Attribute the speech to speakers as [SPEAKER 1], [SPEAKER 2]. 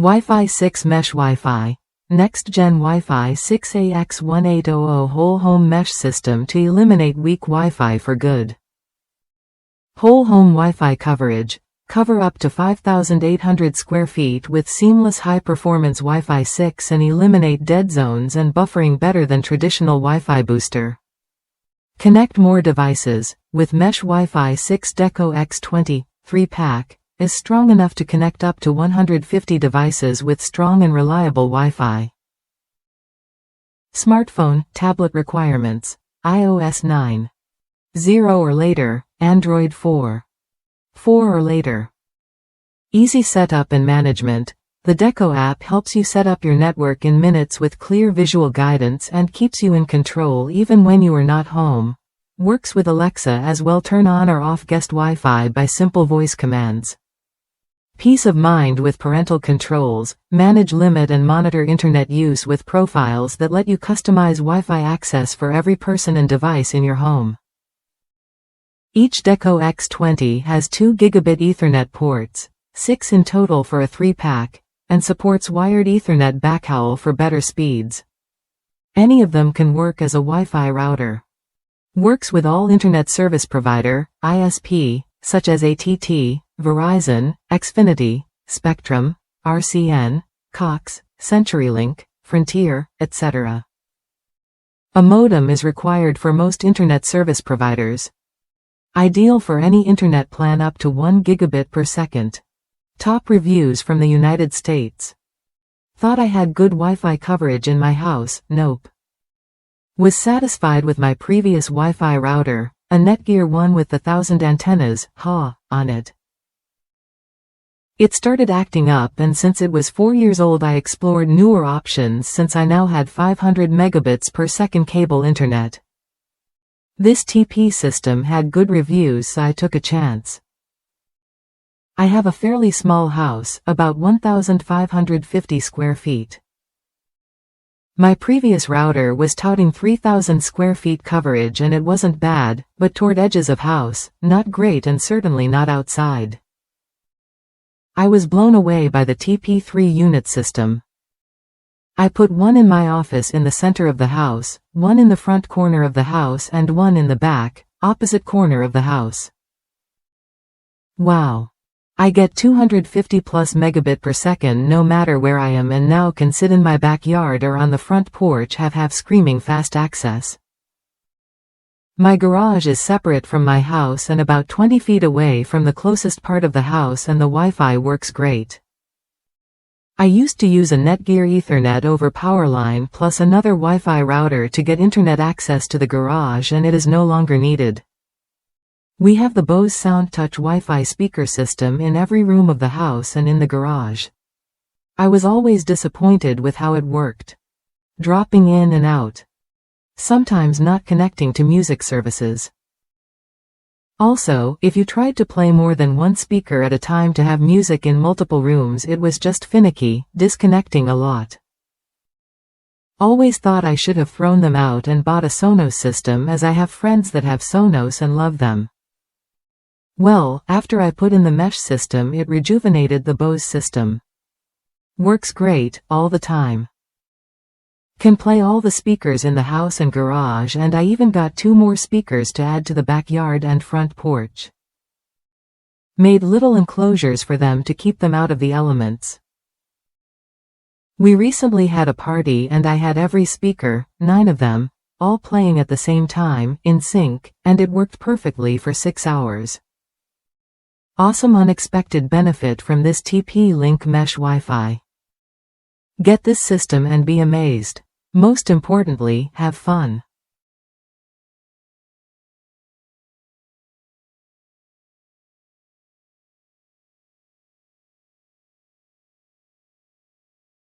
[SPEAKER 1] Wi-Fi 6 Mesh Wi-Fi. Next-Gen Wi-Fi 6AX1800 Whole Home Mesh System to eliminate weak Wi-Fi for good. Whole Home Wi-Fi Coverage. Cover up to 5,800 square feet with seamless high-performance Wi-Fi 6 and eliminate dead zones and buffering better than traditional Wi-Fi booster. Connect more devices, with Mesh Wi-Fi 6 Deco X20, 3-pack, is strong enough to connect up to 150 devices with strong and reliable Wi-Fi. Smartphone, tablet requirements, iOS 9.0 or later, Android 4.4 or later. Easy setup and management. The Deco app helps you set up your network in minutes with clear visual guidance and keeps you in control even when you are not home. Works with Alexa as well. Turn on or off guest Wi-Fi by simple voice commands. Peace of mind with parental controls. Manage, limit and monitor internet use with profiles that let you customize Wi-Fi access for every person and device in your home. Each Deco X20 has 2 gigabit Ethernet ports, 6 in total for a 3-pack, and supports wired Ethernet backhaul for better speeds. Any of them can work as a Wi-Fi router. Works with all internet service provider, ISP, such as AT&T, Verizon, Xfinity, Spectrum, RCN, Cox, CenturyLink, Frontier, etc. A modem is required for most internet service providers. Ideal for any internet plan up to 1 gigabit per second. Top reviews from the United States. Thought I had good Wi-Fi coverage in my house, nope. Was satisfied with my previous Wi-Fi router, a Netgear one with the 1,000 antennas, on it. It started acting up and since it was 4 years old I explored newer options since I now had 500 megabits per second cable internet. This TP system had good reviews so I took a chance. I have a fairly small house, about 1,550 square feet. My previous router was touting 3,000 square feet coverage and it wasn't bad, but toward edges of house, not great and certainly not outside. I was blown away by the TP3 unit system. I put one in my office in the center of the house, one in the front corner of the house and one in the back, opposite corner of the house. Wow. I get 250 plus megabit per second no matter where I am and now can sit in my backyard or on the front porch have screaming fast access. My garage is separate from my house and about 20 feet away from the closest part of the house and the Wi-Fi works great. I used to use a Netgear Ethernet over Powerline plus another Wi-Fi router to get internet access to the garage and it is no longer needed. We have the Bose SoundTouch Wi-Fi speaker system in every room of the house and in the garage. I was always disappointed with how it worked. Dropping in and out. Sometimes not connecting to music services. Also, if you tried to play more than one speaker at a time to have music in multiple rooms it was just finicky, disconnecting a lot. Always thought I should have thrown them out and bought a Sonos system as I have friends that have Sonos and love them. Well, after I put in the mesh system it rejuvenated the Bose system. Works great, all the time. Can play all the speakers in the house and garage and I even got 2 more speakers to add to the backyard and front porch. Made little enclosures for them to keep them out of the elements. We recently had a party and I had every speaker, 9 of them, all playing at the same time, in sync, and it worked perfectly for 6 hours. Awesome unexpected benefit from this TP-Link Mesh Wi-Fi. Get this system and be amazed. Most importantly, have fun.